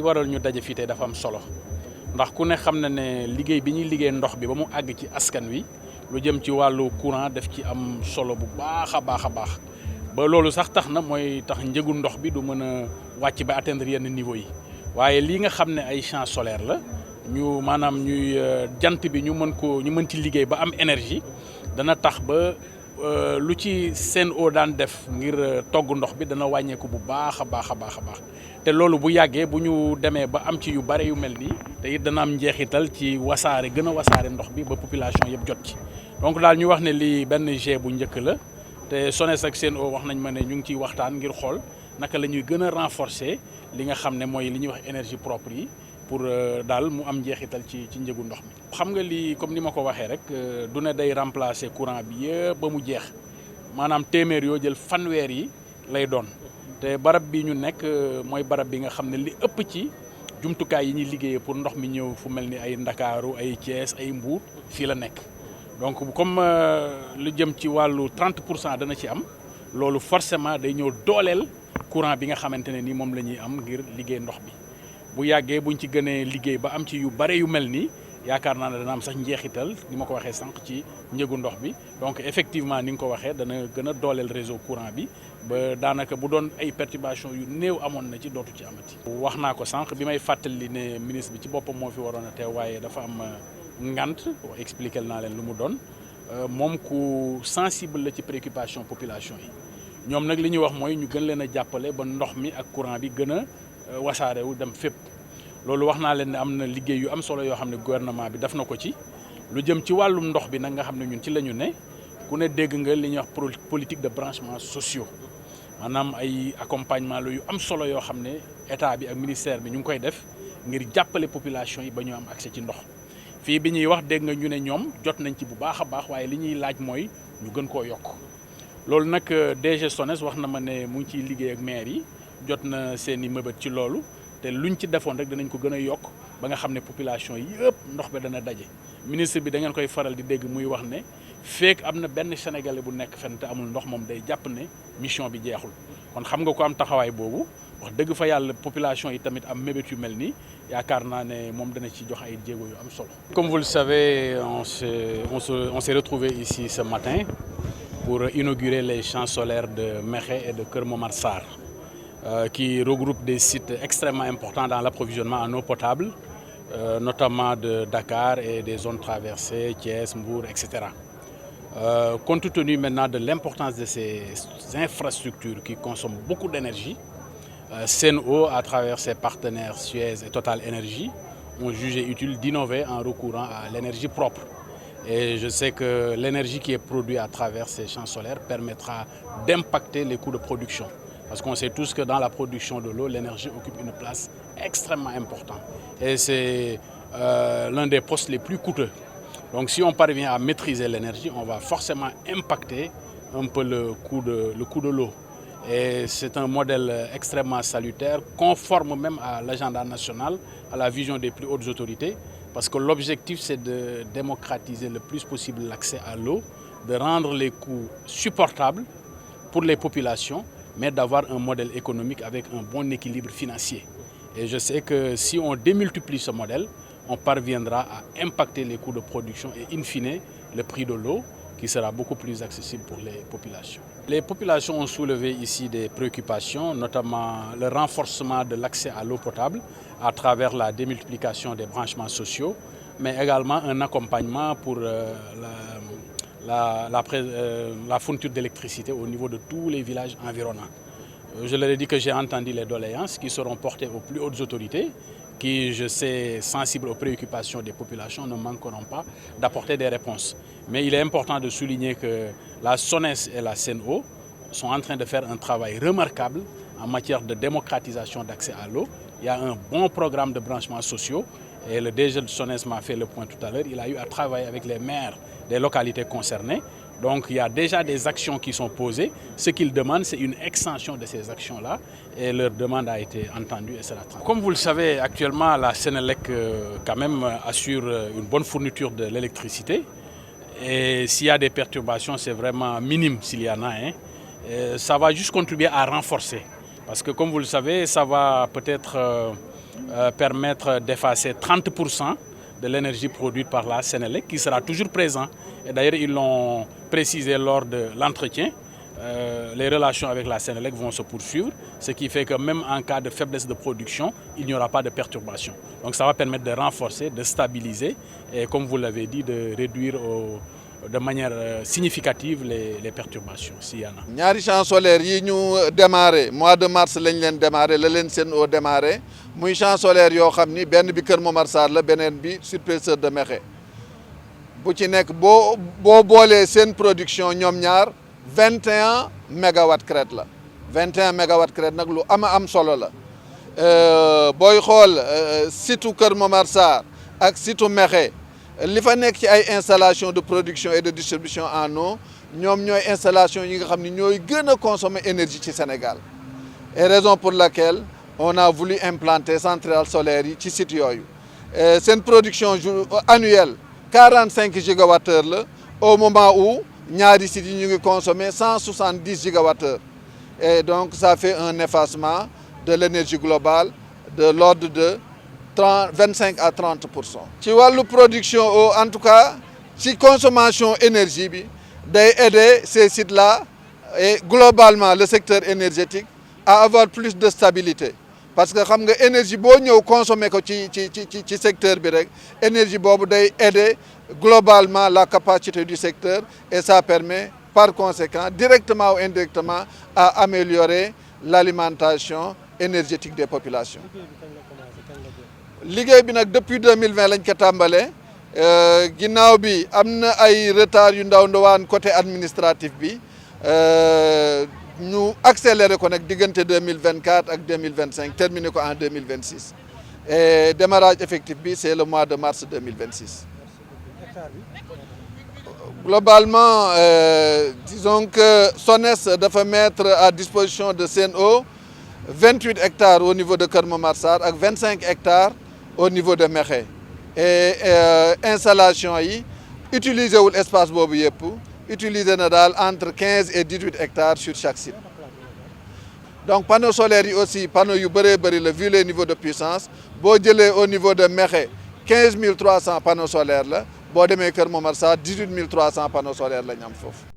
waral ñu daje fii tey dafa am solo ndax ku ne xam na ne liggéey bi ñuy liggéey ndox bi ba mu àgg ci askan wi lu jëm ci wàllu courant daf ci am solo bu baax a baax ba loolu sax tax na mooy tax njëgu ndox bi du mën a wàcc ba atteindre yenn niveau yi waaye lii nga xam ne ay champs solaires la ñu maanaam ñuy jant bi ñu mën ci liggéey ba am énergie dana tax ba lu ci Sen'Eau daan def ngir togg ndox bi dana wàññeeku bu baax a baax te loolu bu yàggee bu ñu demee ba am ci yu bare yu mel nii te it dana am njeexital ci wasaare gën a wasaare ndox bi ba population yëpp jot ci donc daal ñu wax ne lii benn jet bu njëkk la te SONES ak Sen'Eau wax nañ ma ne ñu ngi ciy waxtaan ngir xool naka la ñuy gën a renforcer li nga xam ne mooy li ñuy wax énergie propre yi pour daal mu am njeexital ci njëgu ndox mi. xam nga lii comme ni ma ko waxee rek du ne day remplacer courant bi yëpp ba mu jeex maanaam téeméer yoo jël fanweer yi lay doon te barab bi ñu nekk mooy barab bi nga xam ne li ëpp ci jumtukaay yi ñuy liggéeyee pour ndox mi ñëw fu mel ni ay Ndakaaru ay Thiès ay Mbour fii la nekk. donc comme lu jëm ci wàllu 30% dana ci am loolu forcément day ñëw dooleel courant bi nga xamante ne ni moom la ñuy am ngir liggéey ndox bi bu yàggee buñ ci gënee liggéey ba am ci yu bare yu mel nii yaakaar naa ne dana am sax njeexital ni ma ko waxee sànq ci njëgu ndox bi donc effectivement ni nga ko waxee dana gën a dooleel réseau courant bi ba daanaka bu doon ay perturbation yu néew amoon na ci dootu ci amati. wax naa ko sànq bi may fàttali ne ministre bi ci boppam moo fi waroon a teew waaye dafa am ngant expliquer naa leen lu mu doon moom ku sensible la ci préoccupation population yi ñoom nag li ñuy wax mooy ñu gën leen a jàppale ba ndox mi ak courant bi gën a wasaarewu dem fépp loolu wax naa leen ne am na liggéey yu am solo yoo xam ne gouvernement bi def na ko ci lu jëm ci wàllum ndox bi nag nga xam ne ñun ci la ñu ne ku ne dégg nga li ñuy wax politique de branchement sociaux maanaam ay accompagnement la yu am solo yoo xam ne état bi ak ministère bi ñu ngi koy def ngir jàppale population yi ba ñu am accès ci ndox fii bi ñuy wax dégg nga ñu ne ñoom jot nañ ci bu baax a baax waaye li ñuy laaj mooy ñu gën koo yokk loolu nag DG SONES wax na ma ne mu ngi ciy liggéey ak maire yi jot na seen i mëbët ci loolu te luñ ci defoon rek danañ ko gën a yokk ba nga xam ne population yëpp ndox bi dana daje ministre bi da ngeen koy faral di dégg muy wax ne feek am na benn sénégalais bu nekk fenn te amul ndox moom day jàpp ne mission bi jeexul kon xam nga ko am taxawaay boobu wax dëgg fa yàlla population yi tamit am mébét yu mel nii yaakaar naa ne moom dana ci jox ay jéego yu am solo. Comme vous le savez, on s'est retrouvés ici ce matin pour inaugurer les champs solaires de Mékhé et de Keur Momar Sarr qui regroupent des sites extrêmement importants dans l'approvisionnement en eau potable, notamment de Dakar et des zones traversées, Thiès, Mbour, etc. Compte tenu maintenant de l'importance de ces infrastructures qui consomment beaucoup d'énergie, Sen'Eau, à travers ses partenaires Suez et Total Énergie, ont jugé utile d'innover en recourant à l'énergie propre. Et je sais que l'énergie qui est produite à travers ces champs solaires permettra d'impacter les coûts de production. Parce qu'on sait tous que dans la production de l'eau, l'énergie occupe une place extrêmement importante. Et c'est l'un des postes les plus coûteux. Donc si on parvient à maîtriser l'énergie, on va forcément impacter un peu le coût de l'eau. Et c'est un modèle extrêmement salutaire, conforme même à l'agenda national, à la vision des plus hautes autorités, parce que l'objectif c'est de démocratiser le plus possible l'accès à l'eau, de rendre les coûts supportables pour les populations, mais d'avoir un modèle économique avec un bon équilibre financier. Et je sais que si on démultiplie ce modèle, on parviendra à impacter les coûts de production et in fine le prix de l'eau, qui sera beaucoup plus accessible pour les populations. Les populations ont soulevé ici des préoccupations, notamment le renforcement de l'accès à l'eau potable à travers la démultiplication des branchements sociaux, mais également un accompagnement pour la fourniture d'électricité au niveau de tous les villages environnants. Je leur ai dit que j'ai entendu les doléances qui seront portées aux plus hautes autorités, qui, je sais, sensibles aux préoccupations des populations, ne manqueront pas d'apporter des réponses. Mais il est important de souligner que la SONES et la Sen'Eau sont en train de faire un travail remarquable en matière de démocratisation d'accès à l'eau. Il y a un bon programme de branchements sociaux et le DG de SONES m'a fait le point tout à l'heure. Il a eu à travailler avec les maires des localités concernées. Donc il y a déjà des actions qui sont posées. Ce qu'ils demandent, c'est une extension de ces actions-là et leur demande a été entendue et sera transmise. Comme vous le savez, actuellement, la Sénélec quand même assure une bonne fourniture de l'électricité. Et s'il y a des perturbations, c'est vraiment minime s'il y en a. Ça va juste contribuer à renforcer. Parce que comme vous le savez, ça va peut-être permettre d'effacer 30% de l'énergie produite par la Sénélec qui sera toujours présent. Et d'ailleurs, ils l'ont précisé lors de l'entretien. Les relations avec la Sénélec vont se poursuivre, ce qui fait que même en cas de faiblesse de production, il n'y aura pas de perturbation. Donc ça va permettre de renforcer, de stabiliser et comme vous l'avez dit, de réduire de manière significative les perturbations s'il y en a. ñaari champs solaires yi ñu démarré mois de mars lañ leen démarré la leen Sen'Eau démarré muy champs solaires yoo xam ni benn bi Kër Momar Sarr la beneen bi Superseur de Mékhé bu ci nekk boo boolee seen production ñoom ñaar 21 mégawatts crête la 21 mégawatts crête nag lu am solo la booy xool site Kër Momar Sarr ak site Mékhé li fa nekk ci ay installation de production et de distribution en eau ñoom ñooy installation yi nga xam ne ñooy gën a consommer énergie ci Sénégal et raison pour laquelle on a voulu implanter centrales solaires yi ci site yooyu seen production annuelle 45 gigawattheures la au moment où ñaari sites yi ñu ngi consommer 170 gigawattheures et donc ça fait un effacement de l'énergie globale de l'ordre de 25 à 30%. ci wàllu production eau en tout cas ci consommation énergie bi day aider ces sites-là et globalement le secteur énergétique à avoir plus de stabilité parce que xam nga énergie boo ñëw consommer ko ci secteur bi rek énergie boobu day aider globalement la capacité du secteur et ça permet par conséquent directement ou indirectement à améliorer l'alimentation énergétique des populations. liggéey bi nag depuis 2020 lañ ko tàmbalee ginnaaw bi am na ay retard yu ndawaan côté administratif bi ñu accéléré ko nag diggante 2024 ak 2025 terminé ko en 2026 et démarrage effectif bi c'est le mois de mars 2026. Globalement disons que SONES dafa mettre à disposition de Sen'Eau 28 hectares au niveau de Kër Momar Sarr ak 25 hectares au niveau de Mékhé et installation yi utiliser wul espace boobu yëpp utiliser na daal entre 15 et 18 hectares sur chaque site. Donc panneaux solaires yi aussi panneaux yu bëree bëri la vu les niveaux de puissance boo jëlee au niveau de Mékhé 15 300 panneaux solaires la boo demee Kër Momar Sarr 18 300 panneaux solaires la ñu am foofu.